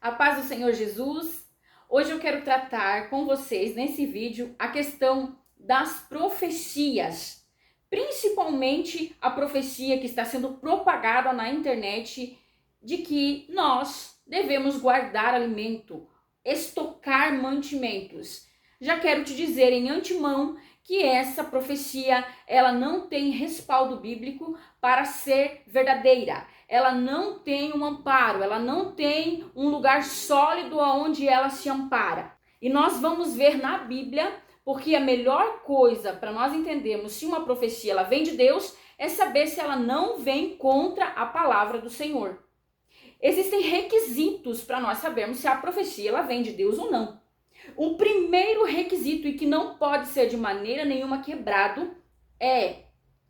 A paz do Senhor Jesus. Hoje eu quero tratar com vocês nesse vídeo a questão das profecias, principalmente a profecia que está sendo propagada na internet de que nós devemos guardar alimento, estocar mantimentos. Já quero te dizer em antemão que essa profecia, ela não tem respaldo bíblico para ser verdadeira. Ela não tem um amparo, ela não tem um lugar sólido aonde ela se ampara. E nós vamos ver na Bíblia, porque a melhor coisa para nós entendermos se uma profecia ela vem de Deus é saber se ela não vem contra a palavra do Senhor. Existem requisitos para nós sabermos se a profecia ela vem de Deus ou não. O primeiro requisito, e que não pode ser de maneira nenhuma quebrado,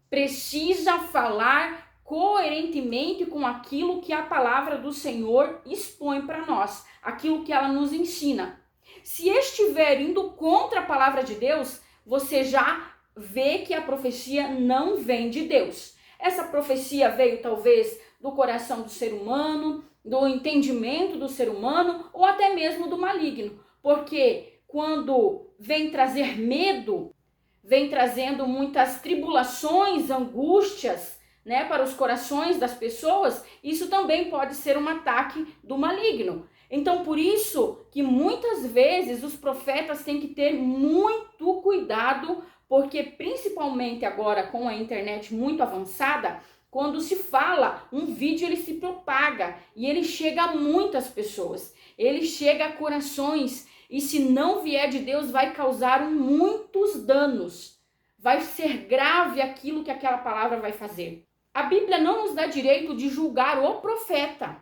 precisa falar coerentemente com aquilo que a palavra do Senhor expõe para nós, aquilo que ela nos ensina. Se estiver indo contra a palavra de Deus, você já vê que a profecia não vem de Deus. Essa profecia veio talvez do coração do ser humano, do entendimento do ser humano ou até mesmo do maligno. Porque quando vem trazer medo, vem trazendo muitas tribulações, angústias, para os corações das pessoas, isso também pode ser um ataque do maligno. Então, por isso que muitas vezes os profetas têm que ter muito cuidado, porque principalmente agora com a internet muito avançada, quando se fala, um vídeo ele se propaga e ele chega a muitas pessoas, ele chega a corações. E se não vier de Deus, vai causar muitos danos. Vai ser grave aquilo que aquela palavra vai fazer. A Bíblia não nos dá direito de julgar o profeta.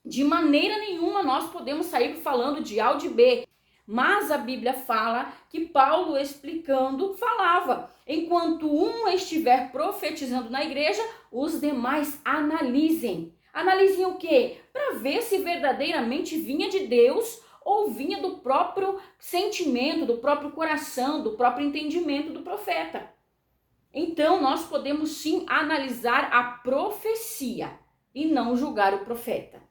De maneira nenhuma nós podemos sair falando de A ou de B. Mas a Bíblia fala que Paulo explicando falava. Enquanto um estiver profetizando na igreja, os demais analisem. Analisem o quê? Para ver se verdadeiramente vinha de Deus ou vinha do próprio sentimento, do próprio coração, do próprio entendimento do profeta. Então, nós podemos sim analisar a profecia e não julgar o profeta.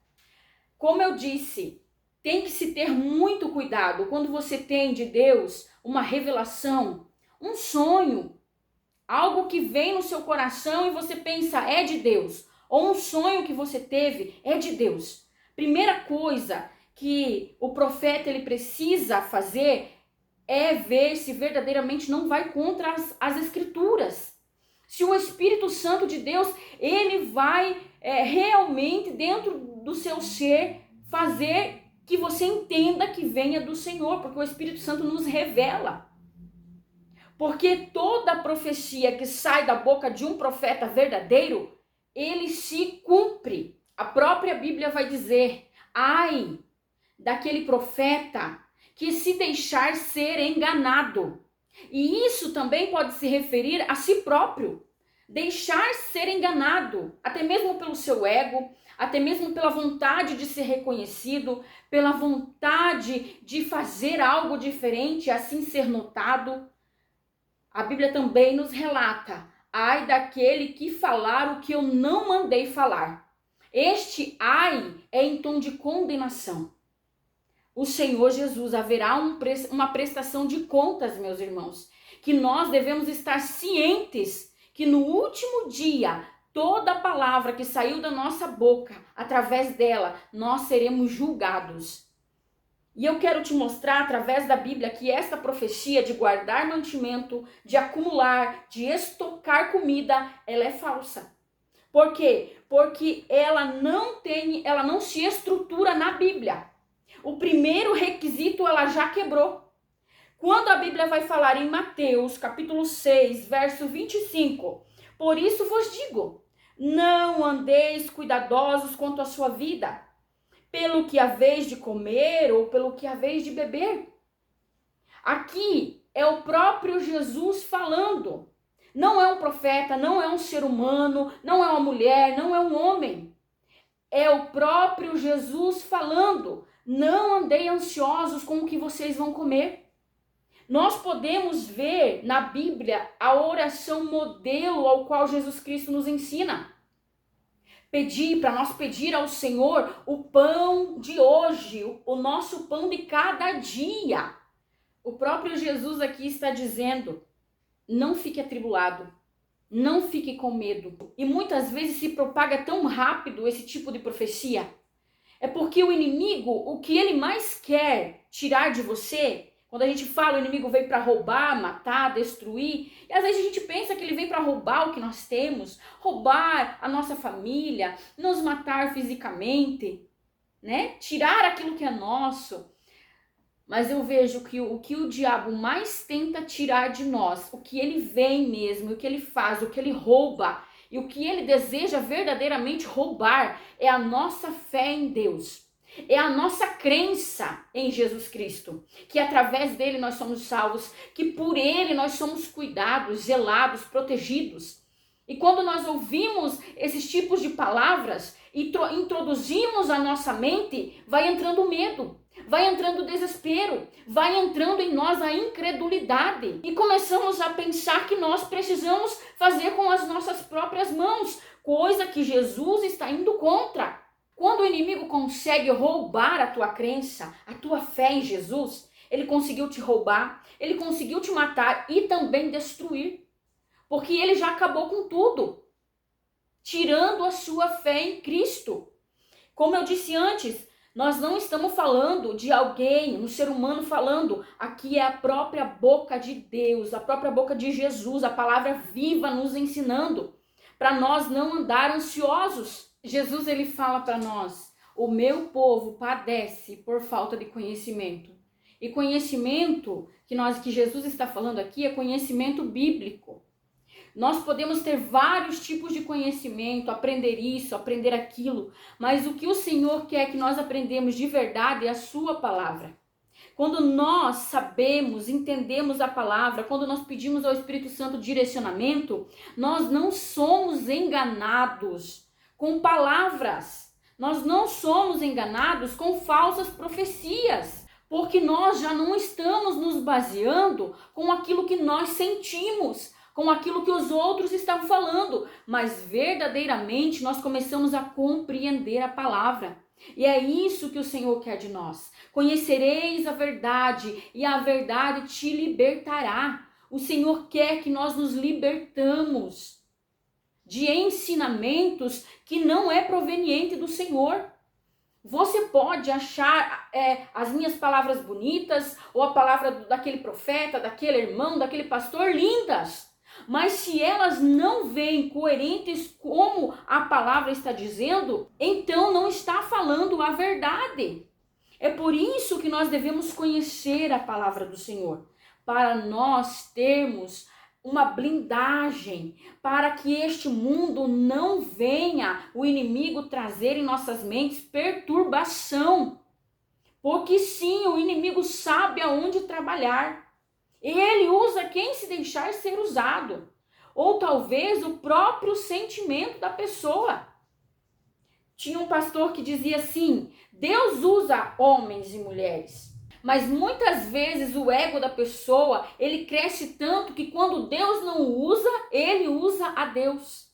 Como eu disse, tem que se ter muito cuidado quando você tem de Deus uma revelação, um sonho, algo que vem no seu coração e você pensa é de Deus, ou um sonho que você teve é de Deus. Primeira coisa que o profeta ele precisa fazer é ver se verdadeiramente não vai contra as escrituras. Se o Espírito Santo de Deus, ele vai realmente dentro do seu ser fazer que você entenda que venha do Senhor, porque o Espírito Santo nos revela. Porque toda profecia que sai da boca de um profeta verdadeiro, ele se cumpre. A própria Bíblia vai dizer, ai daquele profeta que se deixar ser enganado. E isso também pode se referir a si próprio. Deixar ser enganado, até mesmo pelo seu ego, até mesmo pela vontade de ser reconhecido, pela vontade de fazer algo diferente, assim ser notado. A Bíblia também nos relata, ai daquele que falar o que eu não mandei falar. Este ai é em tom de condenação. O Senhor Jesus, haverá uma prestação de contas, meus irmãos, que nós devemos estar cientes que no último dia, toda palavra que saiu da nossa boca, através dela, nós seremos julgados. E eu quero te mostrar através da Bíblia que esta profecia de guardar mantimento, de acumular, de estocar comida, ela é falsa. Por quê? Porque ela não se estrutura na Bíblia. O primeiro requisito ela já quebrou. Quando a Bíblia vai falar em Mateus, capítulo 6, verso 25, por isso vos digo, não andeis cuidadosos quanto à sua vida, pelo que haveis de comer ou pelo que haveis de beber. Aqui é o próprio Jesus falando. Não é um profeta, não é um ser humano, não é uma mulher, não é um homem. É o próprio Jesus falando. Não andei ansiosos com o que vocês vão comer. Nós podemos ver na Bíblia a oração modelo ao qual Jesus Cristo nos ensina. para nós pedir ao Senhor o pão de hoje, o nosso pão de cada dia. O próprio Jesus aqui está dizendo: não fique atribulado, não fique com medo. E muitas vezes se propaga tão rápido esse tipo de profecia. É porque o inimigo, o que ele mais quer tirar de você, quando a gente fala o inimigo veio para roubar, matar, destruir, e às vezes a gente pensa que ele vem para roubar o que nós temos, roubar a nossa família, nos matar fisicamente, né? Tirar aquilo que é nosso. Mas eu vejo que o que o diabo mais tenta tirar de nós, o que ele vem mesmo, o que ele faz, o que ele rouba, e o que ele deseja verdadeiramente roubar é a nossa fé em Deus. É a nossa crença em Jesus Cristo, que através dele nós somos salvos, que por ele nós somos cuidados, zelados, protegidos. E quando nós ouvimos esses tipos de palavras e introduzimos a nossa mente, vai entrando medo, vai entrando desespero, vai entrando em nós a incredulidade. E começamos a pensar que nós precisamos fazer com as nossas próprias mãos, coisa que Jesus está indo contra. Quando o inimigo consegue roubar a tua crença, a tua fé em Jesus, ele conseguiu te roubar, ele conseguiu te matar e também destruir. Porque ele já acabou com tudo, tirando a sua fé em Cristo. Como eu disse antes, nós não estamos falando de alguém, um ser humano falando. Aqui é a própria boca de Deus, a própria boca de Jesus, a palavra viva nos ensinando para nós não andar ansiosos. Jesus, ele fala para nós: o meu povo padece por falta de conhecimento. E conhecimento que Jesus está falando aqui é conhecimento bíblico. Nós podemos ter vários tipos de conhecimento, aprender isso, aprender aquilo, mas o que o Senhor quer que nós aprendemos de verdade é a sua palavra. Quando nós sabemos, entendemos a palavra, quando nós pedimos ao Espírito Santo direcionamento, nós não somos enganados com palavras. Nós não somos enganados com falsas profecias, porque nós já não estamos nos baseando com aquilo que nós sentimos, com aquilo que os outros estão falando, mas verdadeiramente nós começamos a compreender a palavra. E é isso que o Senhor quer de nós. Conhecereis a verdade e a verdade te libertará. O Senhor quer que nós nos libertamos de ensinamentos que não é proveniente do Senhor. Você pode achar as minhas palavras bonitas ou a palavra daquele profeta, daquele irmão, daquele pastor lindas. Mas se elas não vêm coerentes como a palavra está dizendo, então não está falando a verdade. É por isso que nós devemos conhecer a palavra do Senhor, para nós termos uma blindagem, para que este mundo não venha o inimigo trazer em nossas mentes perturbação. Porque sim, o inimigo sabe aonde trabalhar. Ele usa quem se deixar ser usado. Ou talvez o próprio sentimento da pessoa. Tinha um pastor que dizia assim: Deus usa homens e mulheres. Mas muitas vezes o ego da pessoa, ele cresce tanto que quando Deus não usa, ele usa a Deus.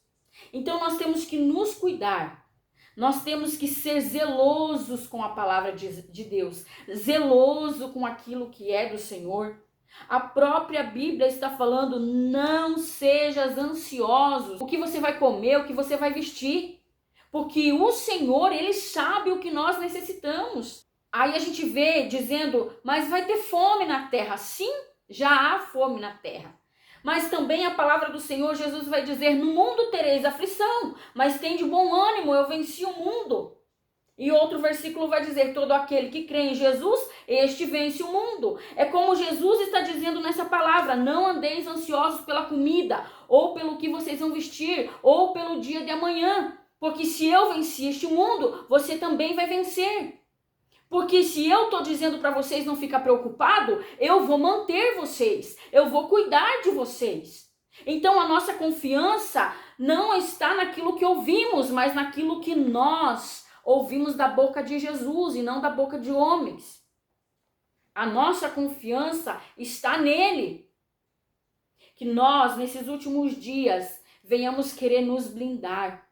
Então nós temos que nos cuidar. Nós temos que ser zelosos com a palavra de Deus. Zeloso com aquilo que é do Senhor. A própria Bíblia está falando: não sejas ansiosos. O que você vai comer, o que você vai vestir. Porque o Senhor, ele sabe o que nós necessitamos. Aí a gente vê dizendo: mas vai ter fome na terra. Sim, já há fome na terra. Mas também a palavra do Senhor, Jesus vai dizer: no mundo tereis aflição, mas tende bom ânimo, eu venci o mundo. E outro versículo vai dizer: todo aquele que crê em Jesus, este vence o mundo. É como Jesus está dizendo nessa palavra: não andeis ansiosos pela comida, ou pelo que vocês vão vestir, ou pelo dia de amanhã. Porque se eu venci este mundo, você também vai vencer. Porque se eu estou dizendo para vocês não ficar preocupado, eu vou manter vocês, eu vou cuidar de vocês. Então a nossa confiança não está naquilo que ouvimos, mas naquilo que nós ouvimos da boca de Jesus e não da boca de homens. A nossa confiança está nele. Que nós, nesses últimos dias, venhamos querer nos blindar.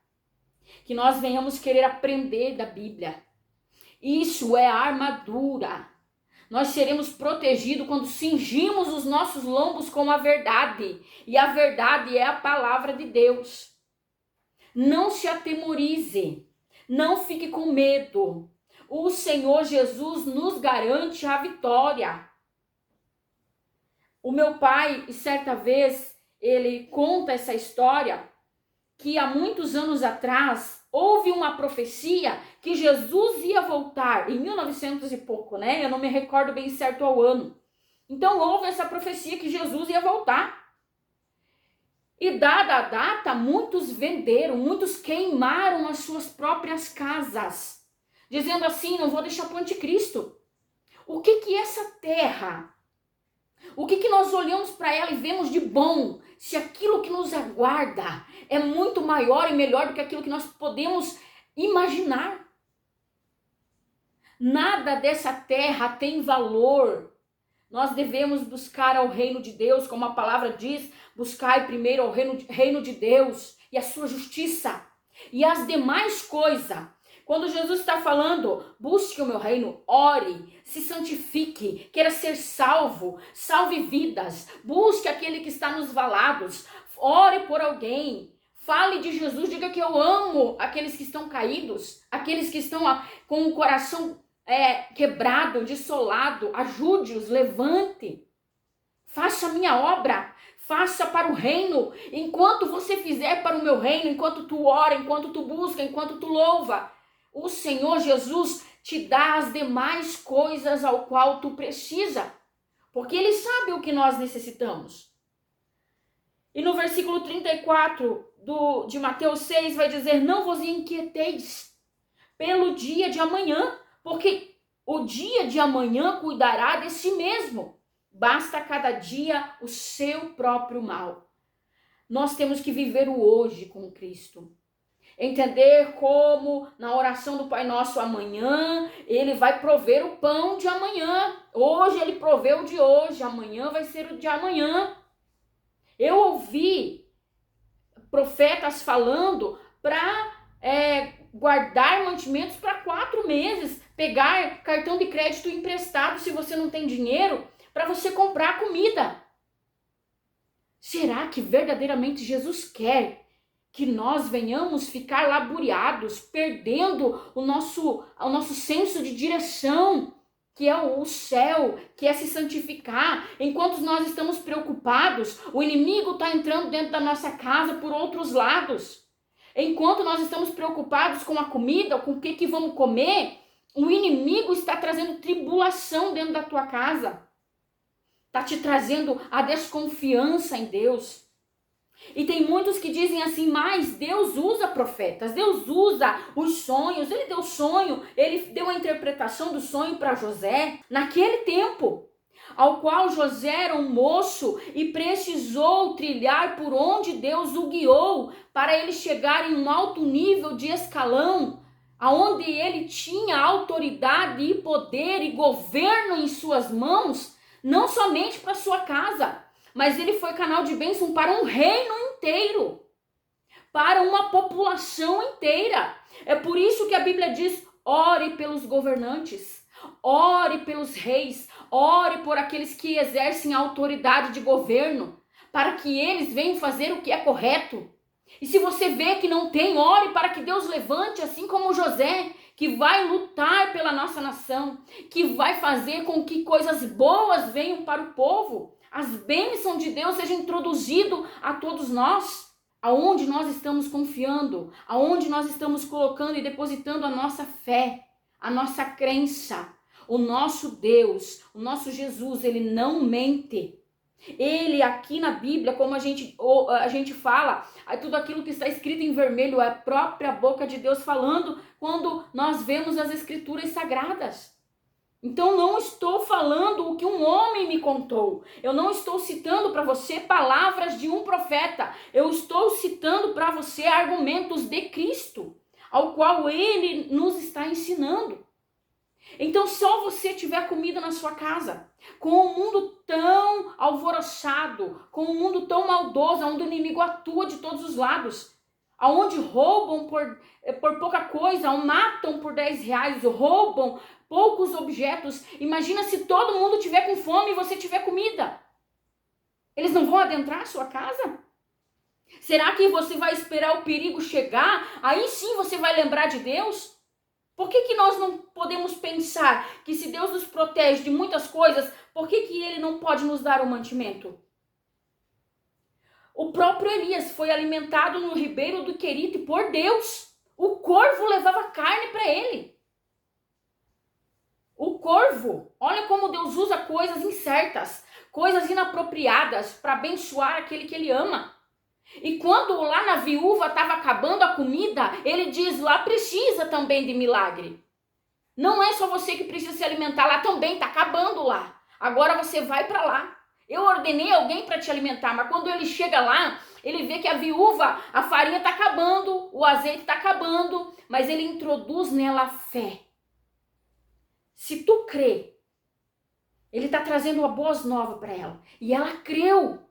que nós venhamos querer aprender da Bíblia. Isso é a armadura. Nós seremos protegidos quando cingimos os nossos lombos com a verdade. E a verdade é a palavra de Deus. Não se atemorize. Não fique com medo. O Senhor Jesus nos garante a vitória. O meu pai, certa vez, ele conta essa história que há muitos anos atrás houve uma profecia que Jesus ia voltar em 1900 e pouco, né? Eu não me recordo bem certo ao ano. Então houve essa profecia que Jesus ia voltar. E dada a data, muitos venderam, muitos queimaram as suas próprias casas, dizendo assim: não vou deixar para o anticristo. O que é essa terra? O que nós olhamos para ela e vemos de bom, se aquilo que nos aguarda é muito maior e melhor do que aquilo que nós podemos imaginar? Nada dessa terra tem valor. Nós devemos buscar ao reino de Deus, como a palavra diz: buscai primeiro ao reino de Deus e a sua justiça, e as demais coisas. Quando Jesus está falando, busque o meu reino, ore, se santifique, queira ser salvo, salve vidas, busque aquele que está nos valados, ore por alguém, fale de Jesus, diga que eu amo aqueles que estão caídos, aqueles que estão com o coração quebrado, dissolado, ajude-os, levante, faça a minha obra, faça para o reino. Enquanto você fizer para o meu reino, enquanto tu ora, enquanto tu busca, enquanto tu louva, o Senhor Jesus te dá as demais coisas ao qual tu precisa, porque Ele sabe o que nós necessitamos. E no versículo 34 de Mateus 6 vai dizer: não vos inquieteis pelo dia de amanhã, porque o dia de amanhã cuidará de si mesmo. Basta cada dia o seu próprio mal. Nós temos que viver o hoje com Cristo. Entender como na oração do Pai Nosso amanhã, Ele vai prover o pão de amanhã. Hoje Ele proveu o de hoje, amanhã vai ser o de amanhã. Eu ouvi profetas falando para guardar mantimentos para 4 meses, pegar cartão de crédito emprestado se você não tem dinheiro, para você comprar comida. Será que verdadeiramente Jesus quer que nós venhamos ficar laburiados, perdendo o nosso senso de direção, que é o céu, que é se santificar? Enquanto nós estamos preocupados, o inimigo está entrando dentro da nossa casa por outros lados. Enquanto nós estamos preocupados com a comida, com o que vamos comer, o inimigo está trazendo tribulação dentro da tua casa. Está te trazendo a desconfiança em Deus. E tem muitos que dizem assim: mas Deus usa profetas, Deus usa os sonhos. Ele deu sonho, ele deu a interpretação do sonho para José naquele tempo, ao qual José era um moço e precisou trilhar por onde Deus o guiou para ele chegar em um alto nível de escalão, aonde ele tinha autoridade e poder e governo em suas mãos, não somente para sua casa, mas ele foi canal de bênção para um reino inteiro, para uma população inteira. É por isso que a Bíblia diz: ore pelos governantes, ore pelos reis, ore por aqueles que exercem a autoridade de governo, para que eles venham fazer o que é correto. E se você vê que não tem, ore para que Deus levante, assim como José, que vai lutar pela nossa nação, que vai fazer com que coisas boas venham para o povo, as bênçãos de Deus sejam introduzidas a todos nós. Aonde nós estamos confiando, aonde nós estamos colocando e depositando a nossa fé, a nossa crença. O nosso Deus, o nosso Jesus, ele não mente. Ele aqui na Bíblia, como a gente fala, tudo aquilo que está escrito em vermelho é a própria boca de Deus falando quando nós vemos as escrituras sagradas. Então não estou falando o que um homem me contou. Eu não estou citando para você palavras de um profeta. Eu estou citando para você argumentos de Cristo, ao qual ele nos está ensinando. Então só você tiver comida na sua casa, com o mundo tão alvoroçado, com o mundo tão maldoso, onde o inimigo atua de todos os lados, aonde roubam por pouca coisa, matam por 10 reais, roubam poucos objetos. Imagina se todo mundo tiver com fome e você tiver comida. Eles não vão adentrar a sua casa? Será que você vai esperar o perigo chegar? Aí sim você vai lembrar de Deus? Por que nós não podemos pensar que se Deus nos protege de muitas coisas, por que Ele não pode nos dar o mantimento? O próprio Elias foi alimentado no ribeiro do Querite por Deus. O corvo levava carne para ele. O corvo, olha como Deus usa coisas incertas, coisas inapropriadas para abençoar aquele que ele ama. E quando lá na viúva estava acabando a comida, ele diz, lá precisa também de milagre. Não é só você que precisa se alimentar, lá também está acabando lá. Agora você vai para lá. Eu ordenei alguém para te alimentar, mas quando ele chega lá, ele vê que a viúva, a farinha está acabando, o azeite está acabando, mas ele introduz nela a fé. Se tu crê, ele está trazendo uma boa nova para ela. E ela creu.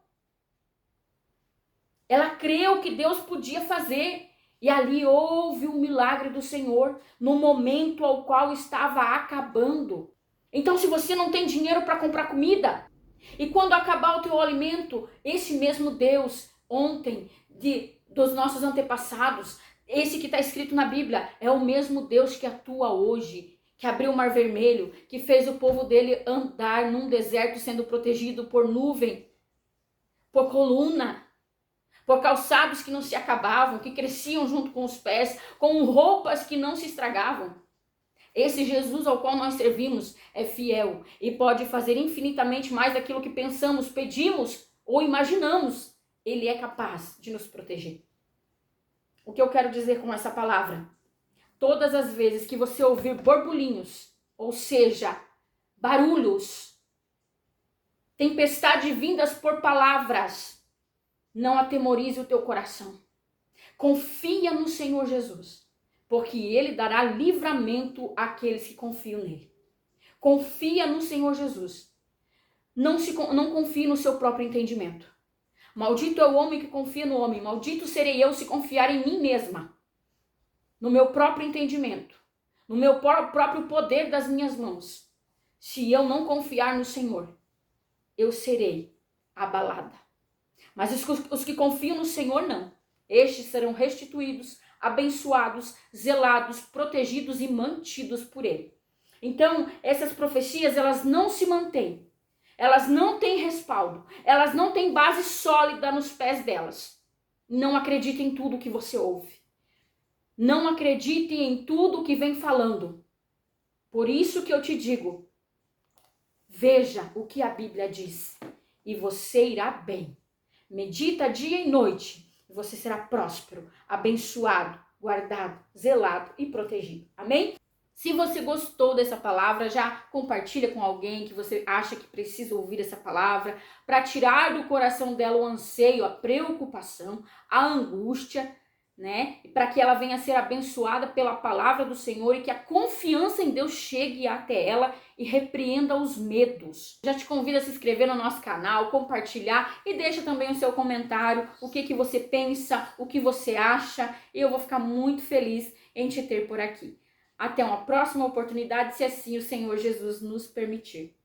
Ela creu que Deus podia fazer. E ali houve o milagre do Senhor no momento ao qual estava acabando. Então, se você não tem dinheiro para comprar comida, e quando acabar o teu alimento, esse mesmo Deus, ontem, dos nossos antepassados, esse que está escrito na Bíblia, é o mesmo Deus que atua hoje, que abriu o Mar Vermelho, que fez o povo dele andar num deserto sendo protegido por nuvem, por coluna, por calçados que não se acabavam, que cresciam junto com os pés, com roupas que não se estragavam. Esse Jesus ao qual nós servimos é fiel e pode fazer infinitamente mais daquilo que pensamos, pedimos ou imaginamos. Ele é capaz de nos proteger. O que eu quero dizer com essa palavra? Todas as vezes que você ouvir borbolinhos, ou seja, barulhos, tempestade vindas por palavras, não atemorize o teu coração. Confia no Senhor Jesus, porque Ele dará livramento àqueles que confiam nele. Confia no Senhor Jesus. Não confie no seu próprio entendimento. Maldito é o homem que confia no homem. Maldito serei eu se confiar em mim mesma. No meu próprio entendimento. No meu próprio poder das minhas mãos. Se eu não confiar no Senhor, eu serei abalada. Mas os que confiam no Senhor, não. Estes serão restituídos, abençoados, zelados, protegidos e mantidos por Ele. Então, essas profecias, elas não se mantêm. Elas não têm respaldo. Elas não têm base sólida nos pés delas. Não acredite em tudo que você ouve. Não acredite em tudo que vem falando. Por isso que eu te digo, veja o que a Bíblia diz e você irá bem. Medita dia e noite e você será próspero, abençoado, guardado, zelado e protegido. Amém? Se você gostou dessa palavra, já compartilha com alguém que você acha que precisa ouvir essa palavra para tirar do coração dela o anseio, a preocupação, a angústia, né? Para que ela venha a ser abençoada pela palavra do Senhor e que a confiança em Deus chegue até ela e repreenda os medos. Já te convido a se inscrever no nosso canal, compartilhar e deixa também o seu comentário, o que você pensa, o que você acha. E eu vou ficar muito feliz em te ter por aqui. Até uma próxima oportunidade, se assim o Senhor Jesus nos permitir.